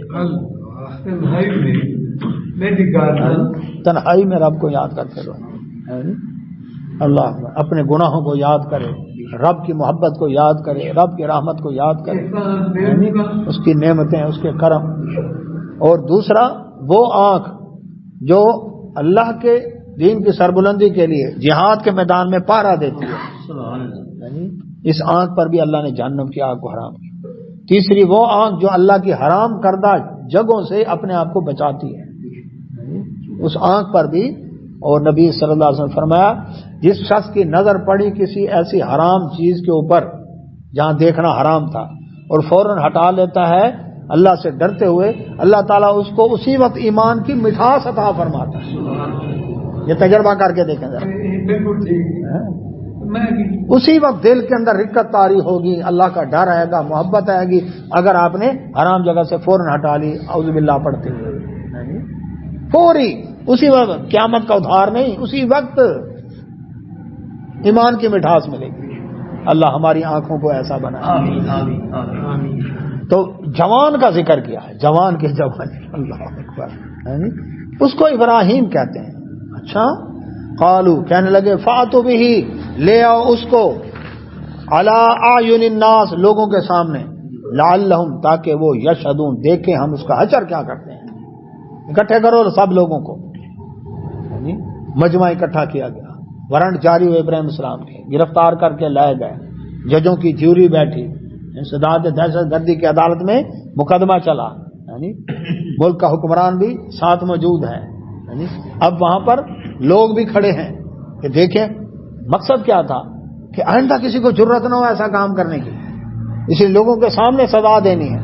تنہائی میں رب کو یاد کر کے روئے، اللہ اپنے گناہوں کو یاد کرے، رب کی محبت کو یاد کرے، رب کی رحمت کو یاد کرے، اس کی نعمتیں، اس کے کرم. اور دوسرا وہ آنکھ جو اللہ کے دین کی سربلندی کے لیے جہاد کے میدان میں پہرا دیتی ہے، اس آنکھ پر بھی اللہ نے جہنم کی آگ کو حرام کی. تیسری وہ آنکھ جو اللہ کی حرام کردہ جگہوں سے اپنے آپ کو بچاتی ہے، اس آنکھ پر بھی. اور نبی صلی اللہ علیہ وسلم فرمایا جس شخص کی نظر پڑی کسی ایسی حرام چیز کے اوپر جہاں دیکھنا حرام تھا اور فوراً ہٹا لیتا ہے اللہ سے ڈرتے ہوئے، اللہ تعالیٰ اس کو اسی وقت ایمان کی مٹھاس عطا فرماتا ہے. یہ تجربہ کر کے دیکھیں ذرا. اسی وقت دل کے اندر رقت طاری ہوگی، اللہ کا ڈر آئے گا، محبت آئے گی، اگر آپ نے حرام جگہ سے فوراً ہٹا لی اعوذ باللہ پڑھتے ہوئے، فوری اسی وقت. قیامت کا ادھار نہیں، اسی وقت ایمان کی مٹھاس ملے گی. اللہ ہماری آنکھوں کو ایسا بنائے. تو جوان کا ذکر کیا ہے، جوان کی جوانی، اللہ اکبر، اس کو ابراہیم کہتے ہیں. اچھا، قالو کہنے لگے فاتو بھی، لے آؤ اس کو، علی اعین الناس لوگوں کے سامنے، لعلہم تاکہ وہ یشہدون دیکھیں ہم اس کا حشر کیا کرتے ہیں. اکٹھے کرو سب لوگوں کو. مجمع اکٹھا کیا گیا، وارنٹ جاری ہوئے ابراہیم السلام کے، گرفتار کر کے لائے گئے، ججوں کی جیوری بیٹھی، انسداد دہشت گردی کی عدالت میں مقدمہ چلا، ملک کا حکمران بھی ساتھ موجود ہے. اب وہاں پر لوگ بھی کھڑے ہیں کہ دیکھیں مقصد کیا تھا کہ آئندہ کسی کو جرت نہ ہو ایسا کام کرنے کی، اس لیے لوگوں کے سامنے سزا دینی ہے.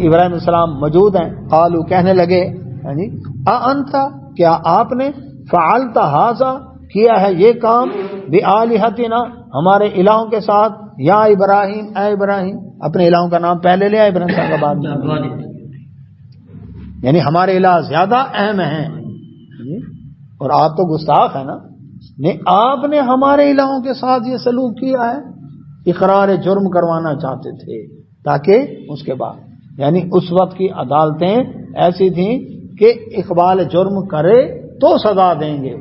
ابراہیم السلام موجود ہیں. قالو کہنے لگے انت کیا آپ نے فعلت ھذا کیا ہے یہ کام بآلہتنا ہمارے الہوں کے ساتھ، یا ابراہیم اے ابراہیم، اپنے الہوں کا نام پہلے لیا ابراہیم صاحب کا بعد، یعنی ہمارے الہ زیادہ اہم ہیں. اور آپ تو گستاخ ہے نا، نہیں آپ نے ہمارے الہوں کے ساتھ یہ سلوک کیا ہے. اقرار جرم کروانا چاہتے تھے تاکہ اس کے بعد، یعنی اس وقت کی عدالتیں ایسی تھیں کہ اقبال جرم کرے تو سزا دیں گے،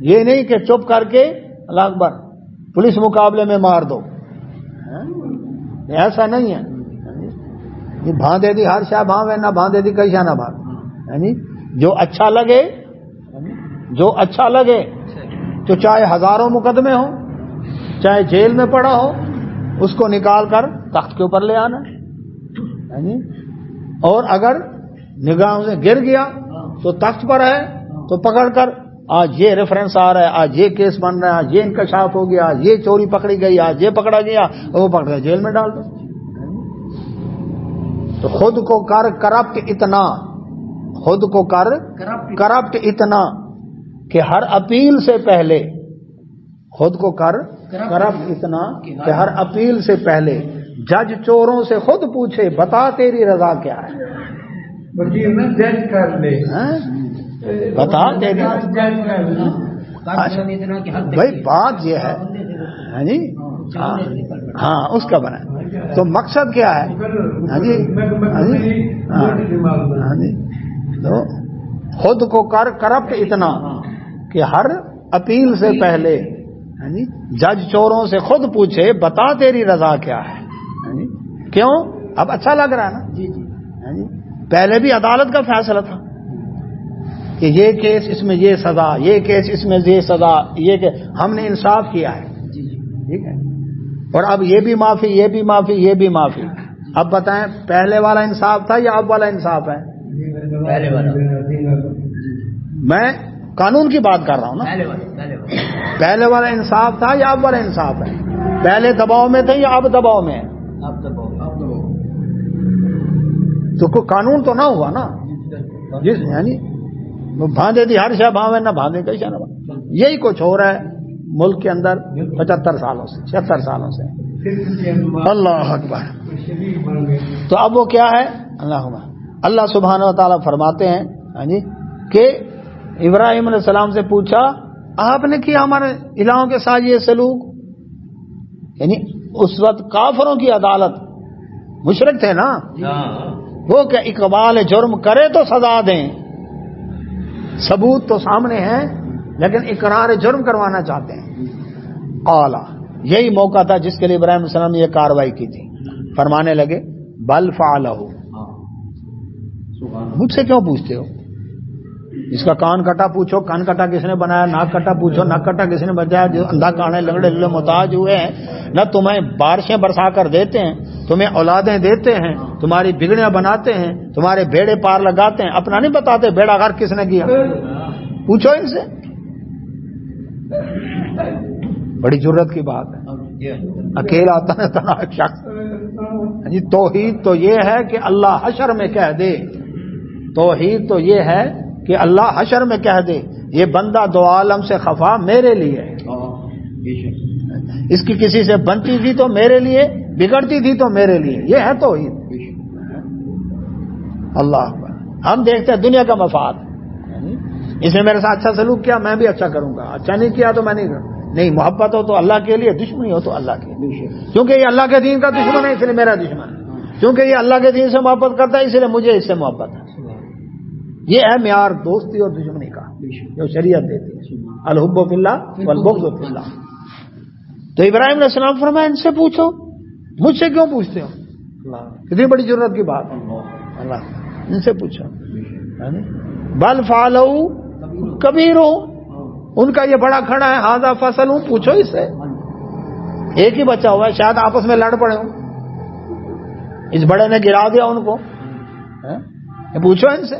یہ نہیں کہ چپ کر کے اللہ اکبر پولیس مقابلے میں مار دو. ایسا نہیں ہے. یہ بھاندے دی ہر شاہ بھاوے نہ بھاندے دی کئی شاہ نہ بھاگ. جو اچھا لگے، جو اچھا لگے تو چاہے ہزاروں مقدمے ہوں، چاہے جیل میں پڑا ہو اس کو نکال کر تخت کے اوپر لے آنا، اور اگر نگاہوں سے گر گیا تو تخت پر ہے تو پکڑ کر آج یہ ریفرنس آ رہا ہے، آج یہ کیس بن رہا ہے، آج یہ انکشاف ہو گیا، آج یہ چوری پکڑی گئی، آج یہ پکڑا گیا، وہ پکڑ کر جیل میں ڈال دو۔ تو خود کو کر کرپٹ اتنا، خود کو کر کرپٹ اتنا کہ ہر اپیل سے پہلے، خود کو کر کرپٹ اتنا کہ ہر اپیل سے پہلے جج چوروں سے خود پوچھے بتا تیری رضا کیا ہے، جج کر لے، بتا تیری بھائی بات یہ ہے جی، ہاں اس کا بنا تو مقصد کیا ہے؟ ہاں جی تو خود کو کر کرپٹ اتنا کہ ہر اپیل سے پہلے جج چوروں سے خود پوچھے بتا تیری رضا کیا ہے۔ کیوں؟ اب اچھا لگ رہا ہے نا جی جی، پہلے بھی عدالت کا فیصلہ تھا کہ یہ کیس اس میں یہ سزا، یہ کیس اس میں یہ سزا، یہ کہ ہم نے انصاف کیا ہے، ٹھیک ہے، اور اب یہ بھی معافی، یہ بھی معافی، یہ بھی معافی۔ اب بتائیں پہلے والا انصاف تھا یا اب والا انصاف ہے؟ پہلے والا۔ میں قانون کی بات کر رہا ہوں نا، پہلے والا انصاف تھا یا اب والا انصاف ہے؟ پہلے دباؤ میں تھے یا اب دباؤ میں ہے؟ تو کوئی قانون تو نہ ہوا نا، جس یعنی بھاندے دی ہر شاہ بھاوے نہ بھاندے کئی شاہ نہ بھاندے، یہی کچھ ہو رہا ہے ملک کے اندر 75 سالوں سے، 76 سالوں سے۔ اللہ اکبر۔ تو اب وہ کیا ہے؟ اللہ سبحانہ و تعالیٰ فرماتے ہیں کہ ابراہیم علیہ السلام سے پوچھا آپ نے کیا ہمارے الہوں کے ساتھ یہ سلوک، یعنی اس وقت کافروں کی عدالت، مشرک تھے نا وہ، کہ اقبال جرم کرے تو سزا دیں، ثبوت تو سامنے ہے لیکن اقرار جرم کروانا چاہتے ہیں۔ اعلیٰ یہی موقع تھا جس کے لیے ابراہیم علیہ السلام نے یہ کارروائی کی تھی، فرمانے لگے بل فعلہ، مجھ سے کیوں پوچھتے ہو؟ اس کا کان کٹا پوچھو کان کٹا کس نے بنایا، ناک کٹا پوچھو ناک کٹا کس نے بچایا، جو اندھا کانے لنگڑے للے محتاج ہوئے ہیں نہ تمہیں بارشیں برسا کر دیتے ہیں، تمہیں اولادیں دیتے ہیں، تمہاری بگڑیاں بناتے ہیں، تمہارے بیڑے پار لگاتے ہیں، اپنا نہیں بتاتے بیڑا غرق کس نے کیا، پوچھو ان سے۔ بڑی جرت کی بات ہے، اکیلا تنہا شخص۔ توحید تو یہ ہے کہ اللہ حشر میں کہہ دے، توحید تو یہ ہے کہ اللہ حشر میں کہہ دے یہ بندہ دو عالم سے خفا میرے لیے، اس کی کسی سے بنتی تھی تو میرے لیے، بگڑتی تھی تو میرے لیے، یہ ہے توحید۔ اللہ ہم دیکھتے ہیں دنیا کا مفاد، اس نے میرے ساتھ اچھا سلوک کیا میں بھی اچھا کروں گا، اچھا نہیں کیا تو میں نہیں کروں، نہیں محبت ہو تو اللہ کے لیے، دشمنی ہو تو اللہ کے لیے، کیونکہ یہ اللہ کے دین کا دشمن ہے اس لیے میرا دشمن ہے، کیونکہ یہ اللہ کے دین سے محبت کرتا ہے اس لیے مجھے اس سے محبت ہے۔ یہ ہے معیار دوستی اور دشمنی کا جو شریعت دیتی ہے، الحب فی اللہ والبغض فی اللہ۔ تو ابراہیم علیہ السلام فرمایا ان سے پوچھو، مجھ سے کیوں پوچھتے ہو؟ کتنی بڑی ضرورت کی بات ہے، اللہ ان سے پوچھو۔ بل فعلوا کبیرہم، ان کا یہ بڑا کھڑا ہے، ھذا فصل، پوچھو اس سے، ایک ہی بچہ ہوا ہے شاید آپس میں لڑ پڑے ہوں، اس بڑے نے گرا دیا ان کو، پوچھو ان سے۔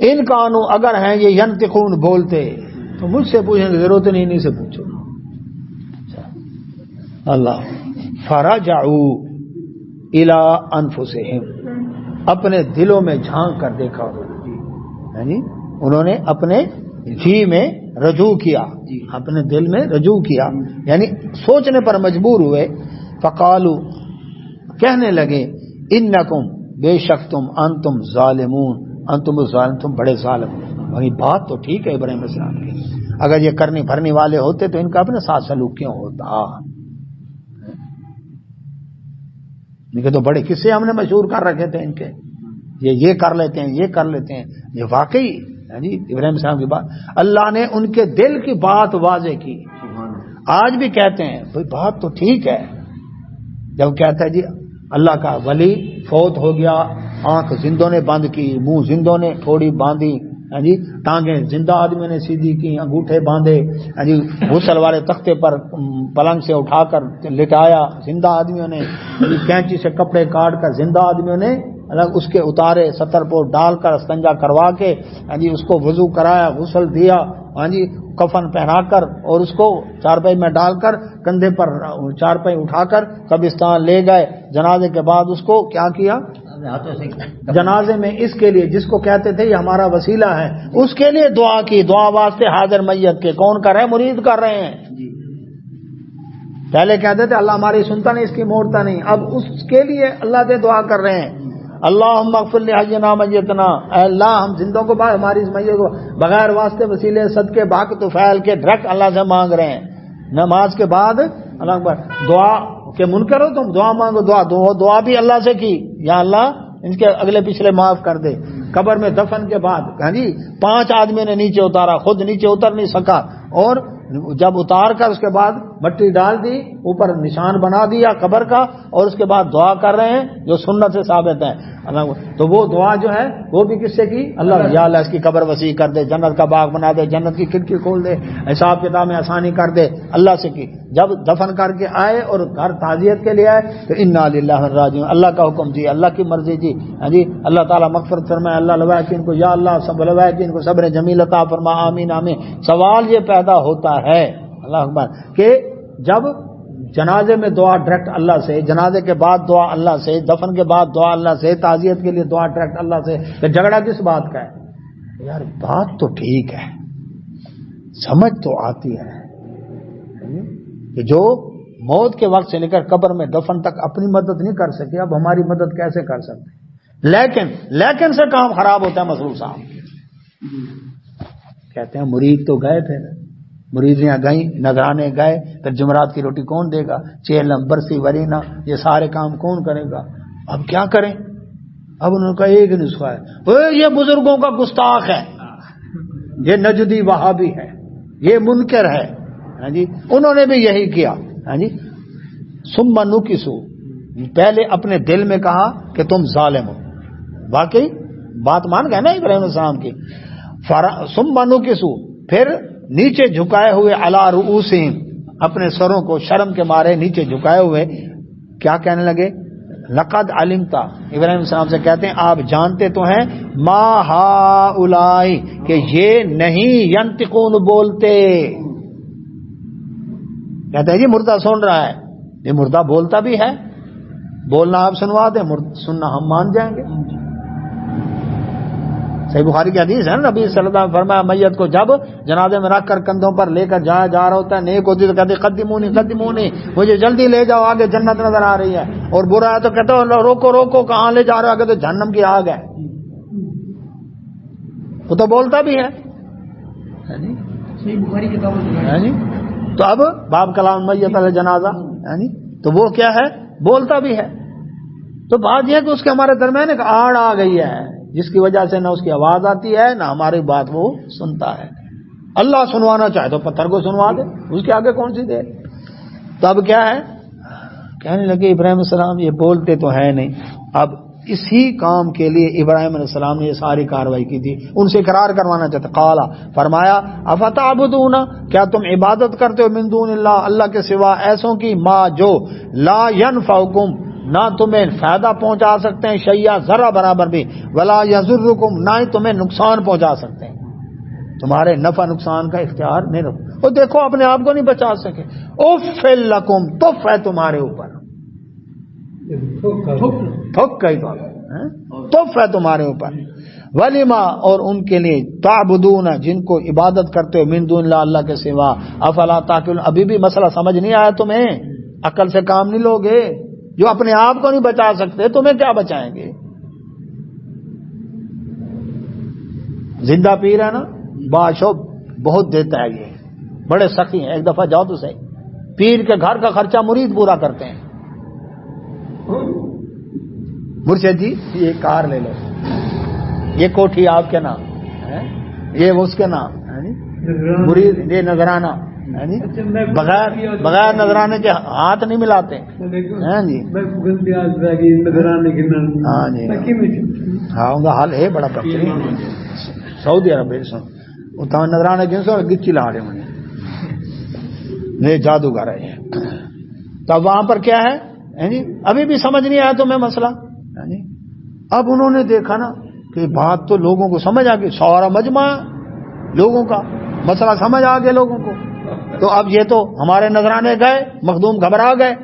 ان کانو اگر ہیں یہ ینطقون بولتے تو مجھ سے پوچھنے کی ضرورت نہیں، انہیں سے پوچھو۔ اللہ فرجعوا الی انفسہم، اپنے دلوں میں جھانک کر دیکھا، یعنی انہوں نے اپنے جی میں رجوع کیا، اپنے دل میں رجوع کیا، یعنی سوچنے پر مجبور ہوئے۔ فقالوا، کہنے لگے، انکم، بے شک تم، انتم ظالمون، انتم ظالم، تم بڑے ظالم۔ وہی بات تو ٹھیک ہے ابراہیم علیہ السلام کی، اگر یہ کرنی بھرنے والے ہوتے تو ان کا اپنے ساتھ سلوک کیوں ہوتا؟ ان کے تو بڑے قصے ہم نے مشہور کر رکھے تھے ان کے، یہ کر لیتے ہیں، یہ کر لیتے ہیں، یہ واقعی جی ابراہیم السلام کی بات، اللہ نے ان کے دل کی بات واضح کی۔ آج بھی کہتے ہیں بھئی بات تو ٹھیک ہے، جب کہتا ہے جی اللہ کا ولی فوت ہو گیا، آنکھ زندوں نے بند کی، منہ زندوں نے تھوڑی باندھی، ہاں جی ٹانگیں زندہ آدمیوں نے سیدھی کی، انگوٹھے باندھے، ہاں جی غسل والے تختے پر پلنگ سے اٹھا کر لٹایا زندہ آدمیوں نے، کینچی سے کپڑے کاٹ کر زندہ آدمیوں نے الگ اس کے اتارے، ستر پور ڈال کر استنجا کروا کے ہاں جی اس کو وضو کرایا، غسل دیا، ہاں جی کفن پہنا کر اور اس کو چارپائی میں ڈال کر کندھے پر چارپائی اٹھا کر قبرستان لے گئے۔ جنازے کے بعد اس کو کیا کیا؟ جنازے میں اس کے لیے جس کو کہتے تھے یہ ہمارا وسیلہ ہے، اس کے لیے دعا کی، دعا واسطے حاضر میت کے کون کر رہے ہیں؟ مرید کر رہے ہیں۔ پہلے کہتے تھے اللہ ہماری سنتا نہیں، اس کی موڑتا نہیں، اب اس کے لیے اللہ سے دعا کر رہے ہیں۔ اللہم اغفر لحینا میتنا، اے اللہ ہم زندوں کو بعد ہماری اس میت کو بغیر واسطے وسیلے صدقے باق تو فعل کے ڈائریکٹ اللہ سے مانگ رہے ہیں۔ نماز کے بعد اللہ اکبر دعا کہ منکر ہو تم دعا مانگو، دعا بھی اللہ سے کی، یا اللہ ان کے اگلے پچھلے معاف کر دے۔ قبر میں دفن کے بعد ہاں جی 5 آدمیوں نے نیچے اتارا، خود نیچے اتر نہیں سکا، اور جب اتار کر اس کے بعد مٹی ڈال دی، اوپر نشان بنا دیا قبر کا، اور اس کے بعد دعا کر رہے ہیں جو سنت سے ثابت ہے۔ تو وہ دعا جو ہے وہ بھی کس سے کی؟ اللہ، یا اللہ اس کی قبر وسیع کر دے، جنت کا باغ بنا دے، جنت کی کھڑکی کھول دے، حساب کتاب میں آسانی کر دے، اللہ سے کی۔ جب دفن کر کے آئے اور گھر تعزیت کے لیے آئے تو انا للہ و انا الیہ راجعون، اللہ کا حکم جی، اللہ کی مرضی جی، ہاں جی اللہ تعالیٰ مغفرت فرمائے، اللہ لوائقین کو، یا اللہ سب لوائقین کو صبر جمیل عطا فرما، آمین آمین۔ سوال یہ پیدا ہوتا ہے اللہ اکبر کہ جب جنازے میں دعا ڈائریکٹ اللہ سے، جنازے کے بعد دعا اللہ سے، دفن کے بعد دعا اللہ سے، تعزیت کے لیے دعا ڈائریکٹ اللہ سے، کہ جھگڑا کس بات کا ہے؟ یار بات تو ٹھیک ہے، سمجھ تو آتی ہے کہ جو موت کے وقت سے لے کر قبر میں دفن تک اپنی مدد نہیں کر سکے، اب ہماری مدد کیسے کر سکتے؟ لیکن سے کام خراب ہوتا ہے۔ مسعود صاحب کہتے ہیں مرید تو گئے تھے، مریدیاں گئیں، نذرانے گئے، پھر جمعرات کی روٹی کون دے گا؟ چیلم برسی ورینا یہ سارے کام کون کرے گا؟ اب کیا کریں؟ اب انہوں کا ایک نسخہ ہے، یہ بزرگوں کا گستاخ ہے، یہ نجدی وہابی ہے، یہ منکر ہے، ہاں جی انہوں نے بھی یہی کیا، ہاں جی ثم نکسو، پہلے اپنے دل میں کہا کہ تم ظالم ہو، واقعی بات مان گئے نا ابراہیم علیہ السلام کی، ثم نکسو، پھر نیچے جھکائے ہوئے علی رؤوسہم، اپنے سروں کو شرم کے مارے نیچے جھکائے ہوئے کیا کہنے لگے؟ لقد علمتا، ابراہیم السلام سے کہتے ہیں آپ جانتے تو ہیں، ما ہؤلاء کہ یہ نہیں، ینطقون بولتے، کہتے ہیں جی مردہ سن رہا ہے، یہ مردہ بولتا بھی ہے، بولنا آپ سنوا دیں، سننا ہم مان جائیں گے۔ صحیح بخاری کی حدیث ہے نا، نبی صلی اللہ علیہ وسلم فرمایا میت کو جب جنازے میں رکھ کر کندھوں پر لے کر جایا جا رہا ہوتا ہے، نیک ہوتی تو کہتے قدمونی قدمونی، مجھے جلدی لے جاؤ، آگے جنت نظر آ رہی ہے، اور برا ہے تو کہتے ہو روکو روکو، کہاں لے جا رہے ہو؟ آگے تو جہنم کی آگ ہے، وہ تو بولتا بھی ہے۔ صحیح بخاری کی کتاب، تو اب باب کلام میت علی جنازہ، تو وہ کیا ہے؟ بولتا بھی ہے۔ تو بات یہ ہے کہ اس کے ہمارے درمیان ایک آڑ آ گئی ہے، جس کی وجہ سے نہ اس کی آواز آتی ہے نہ ہماری بات وہ سنتا ہے۔ اللہ سنوانا چاہے تو پتھر کو سنوا دے، اس کے آگے کون سی دے؟ تو اب کیا ہے؟ کہنے لگے ابراہیم علیہ السلام یہ بولتے تو ہے نہیں۔ اب اسی کام کے لیے ابراہیم علیہ السلام نے یہ ساری کاروائی کی تھی، ان سے اقرار کروانا چاہتے۔ قال، فرمایا افتعبدون، کیا تم عبادت کرتے ہو من دون اللہ، اللہ کے سوا ایسوں کی، ما جو لا ینفعکم، نہ تمہیں فائدہ پہنچا سکتے ہیں، شیئا ذرہ برابر بھی، ولا یضرکم، نہ ہی تمہیں نقصان پہنچا سکتے ہیں، تمہارے نفع نقصان کا اختیار نہیں رکھتے، وہ دیکھو اپنے آپ کو نہیں بچا سکے۔ اف لکم، تف ہے تمہارے اوپر، تھک گئی تف ہے تمہارے اوپر، ولیما، اور ان کے لیے، تعبدون، جن کو عبادت کرتے ہو، من دون اللہ، اللہ کے سوا، افلا تعقلون، ابھی بھی مسئلہ سمجھ نہیں آیا تمہیں؟ عقل سے کام نہیں لوگے؟ جو اپنے آپ کو نہیں بچا سکتے تمہیں کیا بچائیں گے؟ زندہ پیر ہے نا، باشو بہت دیتا ہے، یہ بڑے سخی ہیں، ایک دفعہ جاؤ تو صحیح، پیر کے گھر کا خرچہ مرید پورا کرتے ہیں۔ مرشد جی یہ کار لے لو، یہ کوٹھی آپ کے نام، یہ اس کے نام، مرید یہ نذرانہ، بغیر نذرانے کے ہاتھ نہیں ملاتے ہیں جی۔ ہاں جی، ہاں ان کا حال ہے بڑا بہترین۔ سعودی عرب سن اتنا نظرانے جن سے گچی لا رہے ہیں یہ جادوگر ہے. تب وہاں پر کیا ہے جی ابھی بھی سمجھ نہیں آیا تمہیں مسئلہ جی. اب انہوں نے دیکھا نا کہ بات تو لوگوں کو سمجھ آ گئی, سارا مجمع لوگوں کا مسئلہ سمجھ آ گیا لوگوں کو. تو اب یہ تو ہمارے نذرانے گئے, مخدوم گھبرا گئے.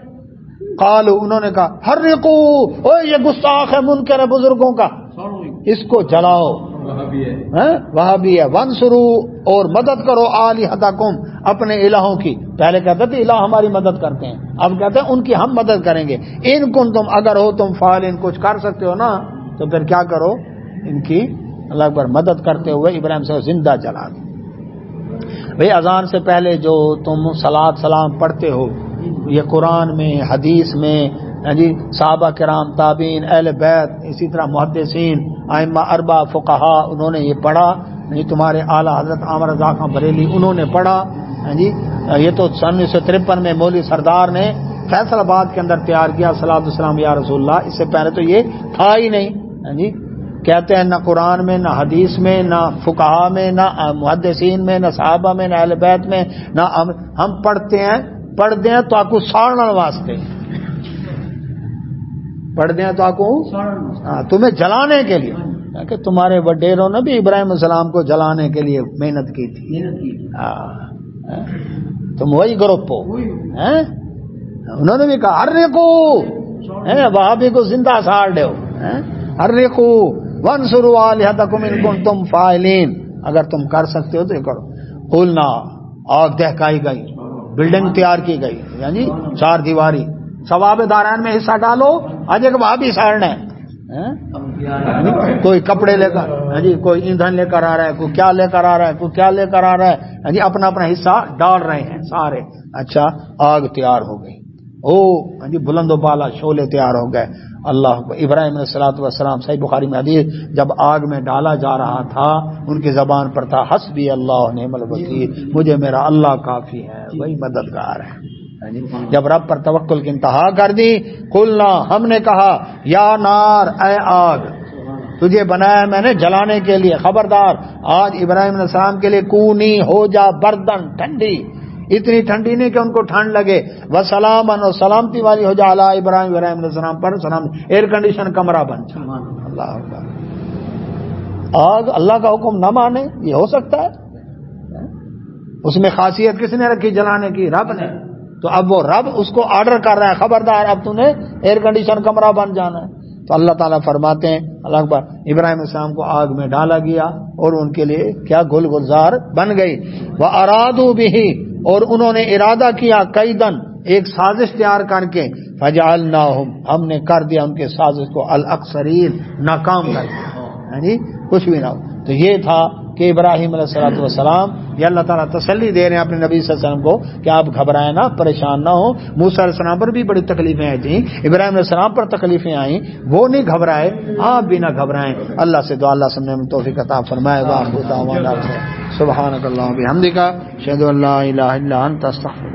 قالوا انہوں نے کہا حرقو, او یہ گستاخ ہے منکر ہے بزرگوں کا, اس کو جلاؤ. وہاں بھی ہے. وانصروا اور مدد کرو آلہتکم اپنے الہوں کی. پہلے کہتے تھے الہ ہماری مدد کرتے ہیں, اب کہتے ہیں ان کی ہم مدد کریں گے. ان کنتم اگر ہو تم فاعلین کچھ کر سکتے ہو نا تو پھر کیا کرو, ان کی اللہ اکبر مدد کرتے ہوئے ابراہیم سے زندہ جلا دو. بھئی اذان سے پہلے جو تم صلاۃ سلام پڑھتے ہو یہ قرآن میں حدیث میں جی صحابہ کرام تابعین اہل بیت اسی طرح محدثین ائمہ اربعہ فقہا انہوں نے یہ پڑھا نہیں. تمہارے اعلیٰ حضرت عامر رضا خان بریلی انہوں نے پڑھا جی. یہ تو سن 1953 میں مولوی سردار نے فیصل آباد کے اندر تیار کیا صلاۃ السلام یا رسول اللہ. اس سے پہلے تو یہ تھا ہی نہیں جی. کہتے ہیں نہ قرآن میں نہ حدیث میں نہ فقہا میں نہ محدثین میں نہ صحابہ میں نہ اہل بیت میں نہ ہم پڑھتے ہیں تو آپ کو ساڑھنے واسطے پڑھتے ہیں تو آپ کو تمہیں جلانے کے لیے کہ تمہارے وڈیروں نے بھی ابراہیم السلام کو جلانے کے لیے محنت کی تھی. تم وہی گروپ ہو. انہوں نے بھی کہا حرقو, وہابی کو زندہ ساڑ دو. حرقو وانصروا آلہتکم ان کنتم فاعلین, اگر تم کر سکتے ہو تو یہ کرو. قلنا آگ دہکائی گئی, بلڈنگ تیار کی گئی یعنی 4 دیواری. ثواب داران میں حصہ ڈالو, آج ایک وہاں بھی ساڑنا ہے. کوئی کپڑے لے کر جی, کوئی ایندھن لے کر آ رہا ہے, کوئی کیا لے کر آ رہا ہے, کوئی کیا لے کر آ رہا ہے جی, اپنا اپنا حصہ ڈال رہے ہیں سارے. اچھا آگ تیار ہو گئی, جی بلند و بالا شعلے تیار ہو گئے. اللہ ابراہیم علیہ الصلوۃ والسلام صحیح بخاری میں حدیث جب آگ میں ڈالا جا رہا تھا ان کی زبان پر تھا حسبی اللہ نعم الوکیل, مجھے میرا اللہ کافی ہے, وہی مددگار ہے. جب رب پر توکل کی انتہا کر دی, قلنا ہم نے کہا یا نار اے آگ تجھے بنایا میں نے جلانے کے لیے, خبردار آج ابراہیم علیہ السلام کے لیے کونی ہو جا بردن, ٹھنڈی, اتنی ٹھنڈی نہیں کہ ان کو ٹھنڈ لگے, وسلامن اور سلامتی والی ہو جا علی ابراہیم علیہ السلام پر سلام, ایئر کنڈیشن کمرہ بن جا. اللہ اکبر. آگ اللہ کا حکم نہ مانے یہ ہو سکتا ہے؟ اس میں خاصیت کس نے رکھی جلانے کی؟ رب نے. تو اب وہ رب اس کو آرڈر کر رہا ہے, خبردار اب تو نے ایئر کنڈیشن کمرہ بن جانا ہے. تو اللہ تعالیٰ فرماتے ہیں اللہ اکبر ابراہیم علیہ السلام کو آگ میں ڈالا گیا اور ان کے لیے کیا گل گلزار بن گئی. وَأَرَادُوا بِهِ اور انہوں نے ارادہ کیا قیدن ایک سازش تیار کر کے, فَجَعَلْنَاهُمْ ہم نے کر دیا ان کے سازش کو الاکثرین, ناکام کر دیا یعنی کچھ بھی نہ ہو. تو یہ تھا کہ ابراہیم علیہ السلام یہ اللہ تعالیٰ تسلی دے رہے ہیں اپنے نبی صلی اللہ علیہ وسلم کو کہ آپ گھبرائیں نہ, پریشان نہ ہو. موسیٰ علیہ السلام پر بھی بڑی تکلیفیں آئی تھیں, ابراہیم علیہ السلام پر تکلیفیں آئیں, وہ نہیں گھبرائے, آپ بھی نہ گھبرائیں. اللہ سے دعا اللہ سب نے توفیق عطا فرمائے. سبحانک اللہم و بحمدک اشہد ان لا الہ الا انت استغفرک.